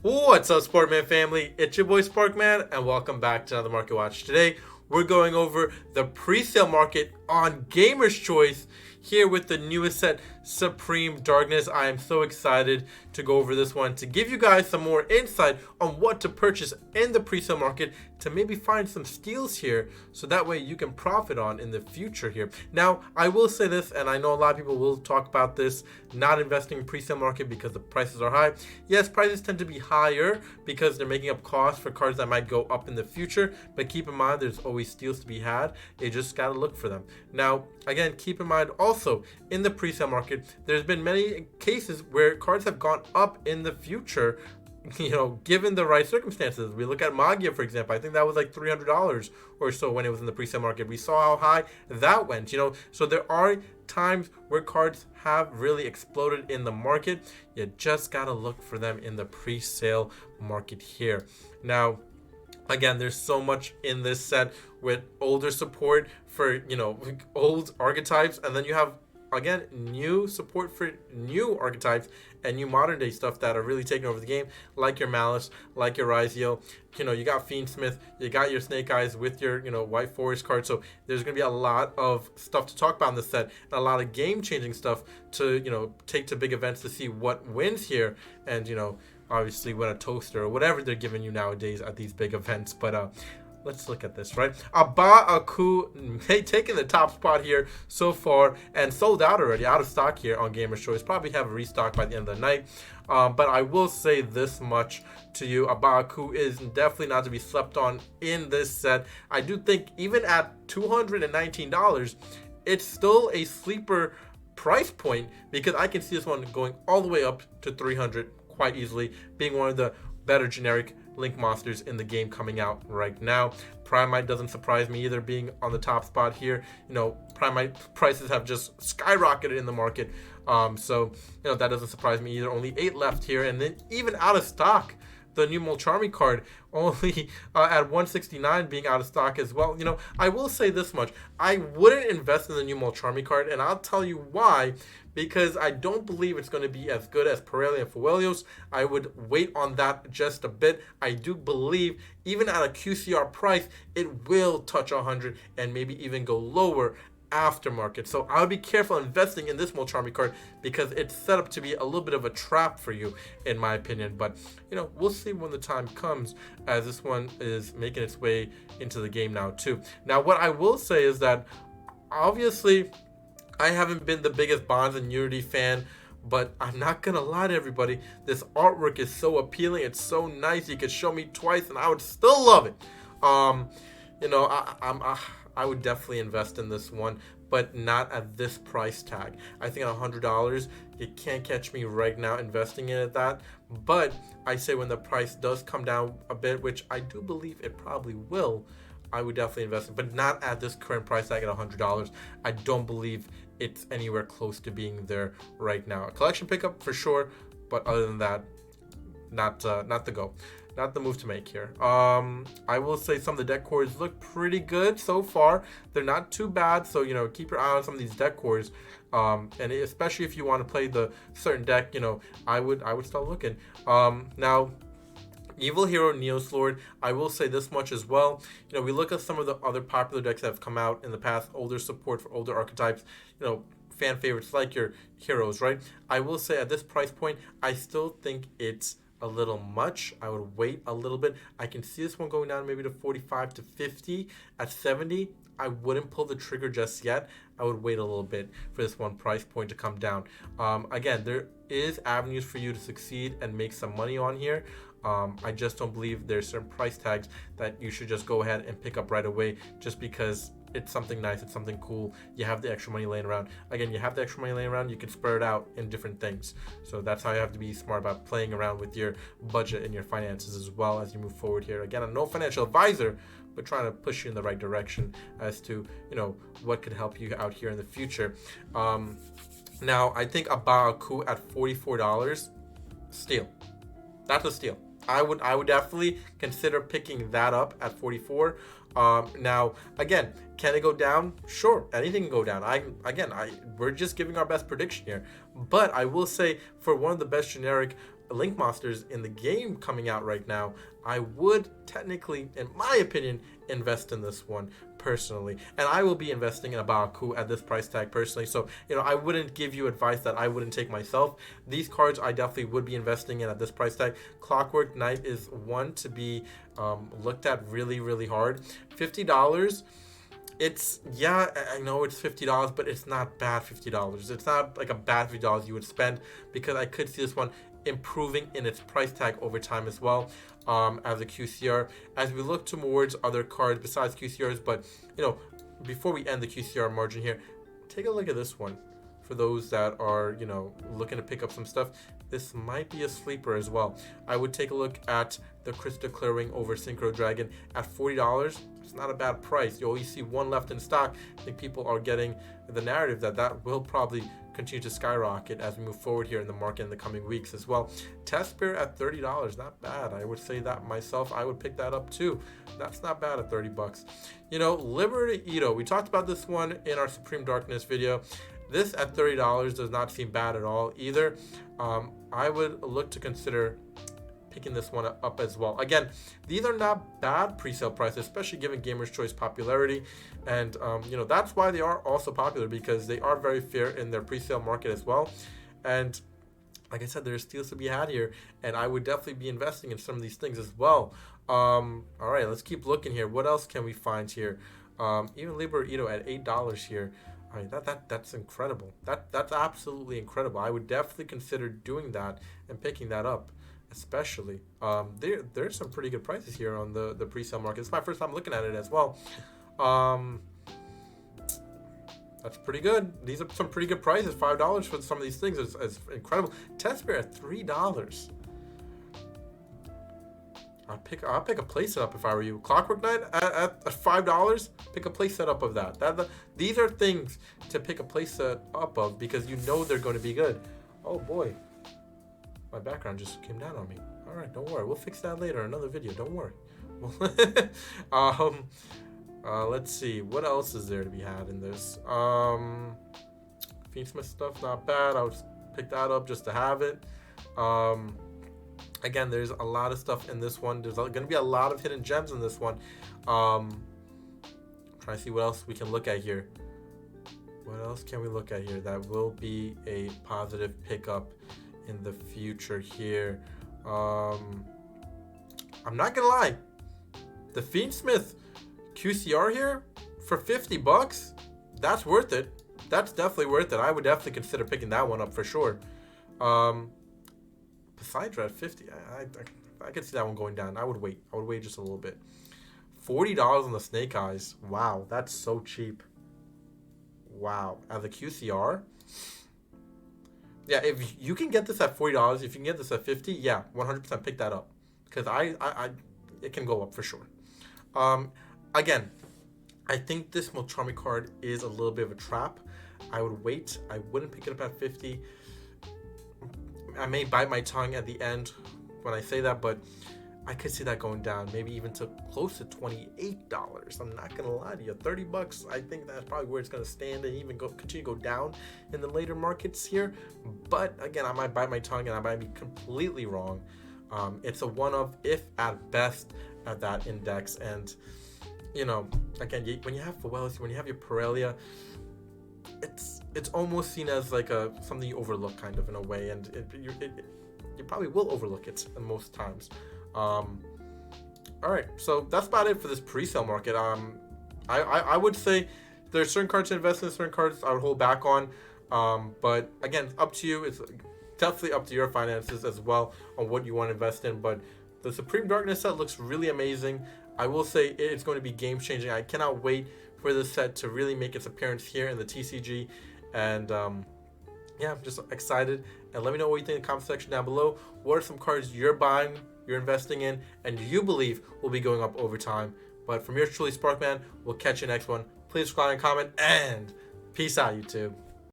What's up, Sportman family? It's your boy Sparkman, and welcome back to another Market Watch. Today, we're going over the pre-sale market on Gamer's Choice here with the newest set, Supreme Darkness. I am so excited to go over this one to give you guys some more insight on what to purchase in the pre-sale market to maybe find some steals here so that way you can profit on in the future here. Now, I will say this, and I know a lot of people will talk about this, not investing in pre-sale market because the prices are high. Yes, prices tend to be higher because they're making up costs for cards that might go up in the future, but keep in mind there's always steals to be had. You just gotta look for them. Now, again, keep in mind also in the pre-sale market, there's been many cases where cards have gone up in the future, given the right circumstances. We look at Magia, for example. I think that was like $300 or so when it was in the pre-sale market. We saw how high that went, So there are times where cards have really exploded in the market. You just got to look for them in the pre-sale market here. Now, again, there's so much in this set with older support for, old archetypes. And then you have, again, new support for new archetypes and new modern day stuff that are really taking over the game, like your Malice, like your Rizio. You got Fiendsmith, you got your Snake Eyes with your, White Forest card. So there's going to be a lot of stuff to talk about in this set and a lot of game-changing stuff to, take to big events to see what wins here and, obviously win a toaster or whatever they're giving you nowadays at these big events. But let's look at this, right? Aku taking the top spot here so far and sold out already, out of stock here on Gamer's Choice. Probably have a restock by the end of the night. But I will say this much to you. Aku is definitely not to be slept on in this set. I do think even at $219, it's still a sleeper price point because I can see this one going all the way up to $300 quite easily, being one of the better generic Link monsters in the game coming out right now. Primite doesn't surprise me either, being on the top spot here. Primite prices have just skyrocketed in the market. So that doesn't surprise me either. Only 8 left here, and then even out of stock. The new Molcharmi card only at 169 being out of stock as well. I will say this much. I wouldn't invest in the new Molcharmi card, and I'll tell you why. Because I don't believe it's going to be as good as Pirelli and Fuelios. I would wait on that just a bit. I do believe even at a QCR price, it will touch 100 and maybe even go lower aftermarket. So I would be careful investing in this Molcharmi card because it's set up to be a little bit of a trap for you, in my opinion. But, we'll see when the time comes, as this one is making its way into the game now, too. Now, what I will say is that, obviously, I haven't been the biggest Bonds and Unity fan, but I'm not going to lie to everybody. This artwork is so appealing. It's so nice. You could show me twice, and I would still love it. I would definitely invest in this one, but not at this price tag. I think at $100, you can't catch me right now investing in it at that. But I say when the price does come down a bit, which I do believe it probably will, I would definitely invest in, but not at this current price tag at $100. I don't believe it's anywhere close to being there right now. A collection pickup for sure, but other than that, not the go. Not the move to make here. I will say some of the deck cores look pretty good so far. They're not too bad, so keep your eye on some of these deck cores. And especially if you want to play the certain deck, I would start looking. Now, Evil Hero, Neoslord, I will say this much as well. We look at some of the other popular decks that have come out in the past, older support for older archetypes, fan favorites like your heroes, right? I will say at this price point, I still think it's a little much. I would wait a little bit. I can see this one going down maybe to 45 to 50. At 70, I wouldn't pull the trigger just yet. I would wait a little bit for this one price point to come down. Again, there is avenues for you to succeed and make some money on here. I just don't believe there's certain price tags that you should just go ahead and pick up right away just because it's something nice, it's something cool. You have the extra money laying around. Again, you have the extra money laying around, you can spread it out in different things. So that's how you have to be smart about playing around with your budget and your finances as well as you move forward here. Again, I'm no financial advisor, but trying to push you in the right direction as to, what could help you out here in the future. Now, I think a Baraku at $44, steal. That's a steal. I would definitely consider picking that up at 44. Now, again, can it go down? Sure, anything can go down. We're just giving our best prediction here. But I will say, for one of the best generic Link Monsters in the game coming out right now, I would technically, in my opinion, invest in this one personally. And I will be investing in a Baku at this price tag personally. So, I wouldn't give you advice that I wouldn't take myself. These cards I definitely would be investing in at this price tag. Clockwork Knight is one to be looked at really, really hard. $50. I know it's $50, but it's not bad $50. It's not like a bad $50 you would spend, because I could see this one improving in its price tag over time as well, as a QCR. As we look towards other cards besides QCRs, but before we end the QCR margin here, take a look at this one. For those that are, looking to pick up some stuff, this might be a sleeper as well. I would take a look at the Crystal Clearing over Synchro Dragon at $40. It's not a bad price. You always see one left in stock. I think people are getting the narrative that will probably continue to skyrocket as we move forward here in the market in the coming weeks as well. Test Bear at $30, not bad. I would say that myself. I would pick that up too. That's not bad at $30. Liberty Ito. We talked about this one in our Supreme Darkness video. This at $30 does not seem bad at all either. I would look to consider picking this one up as well. Again, these are not bad pre-sale prices, especially given Gamer's Choice popularity. And, that's why they are also popular, because they are very fair in their pre-sale market as well. And like I said, there's steals to be had here, and I would definitely be investing in some of these things as well. All right, let's keep looking here. What else can we find here? Even Liberty Ito at $8 here. I mean, that's incredible. That's absolutely incredible. I would definitely consider doing that and picking that up, especially. There's some pretty good prices here on the pre-sale market. It's my first time looking at it as well. That's pretty good. These are some pretty good prices. $5 for some of these things is incredible. Test Bear at $3. I'll pick a play setup if I were you. Clockwork Knight at $5. Pick a play setup of that. These are things to pick a play set up of, because they're going to be good. Oh boy, my background just came down on me. All right, don't worry. We'll fix that later in another video. Don't worry. Let's see. What else is there to be had in this? Fiendsmith stuff, not bad. I'll just pick that up just to have it. Again, there's a lot of stuff in this one. There's going to be a lot of hidden gems in this one. Trying to see what else we can look at here. What else can we look at here that will be a positive pickup in the future here? I'm not going to lie. The Fiendsmith QCR here for $50, that's worth it. That's definitely worth it. I would definitely consider picking that one up for sure. Poseidon at $50, I could see that one going down. I would wait just a little bit. $40 on the Snake Eyes. Wow, that's so cheap. Wow, as a QCR. Yeah, if you can get this at $40, if you can get this at $50, yeah, 100% pick that up, because it can go up for sure. Again, I think this Moltrami card is a little bit of a trap. I would wait. I wouldn't pick it up at $50. I may bite my tongue at the end when I say that, but I could see that going down, maybe even to close to $28. I'm not gonna lie to you, $30. I think that's probably where it's gonna stand and even continue to go down in the later markets here. But again, I might bite my tongue and I might be completely wrong. It's a one-of, if at best, at that index. And again, when you have Phoelis, when you have your Parelia, it's almost seen as like something you overlook kind of in a way, and you probably will overlook it in most times. All right, so that's about it for this pre-sale market. I would say there's certain cards to invest in, certain cards I would hold back on. But again, up to you. It's definitely up to your finances as well on what you want to invest in. But the Supreme Darkness set looks really amazing. I will say it's going to be game changing. I cannot wait for this set to really make its appearance here in the TCG. And yeah, I'm just excited. And let me know what you think in the comment section down below. What are some cards you're buying, you're investing in, and you believe will be going up over time? But from yours truly, Sparkman, we'll catch you next one. Please subscribe and comment, and peace out, YouTube.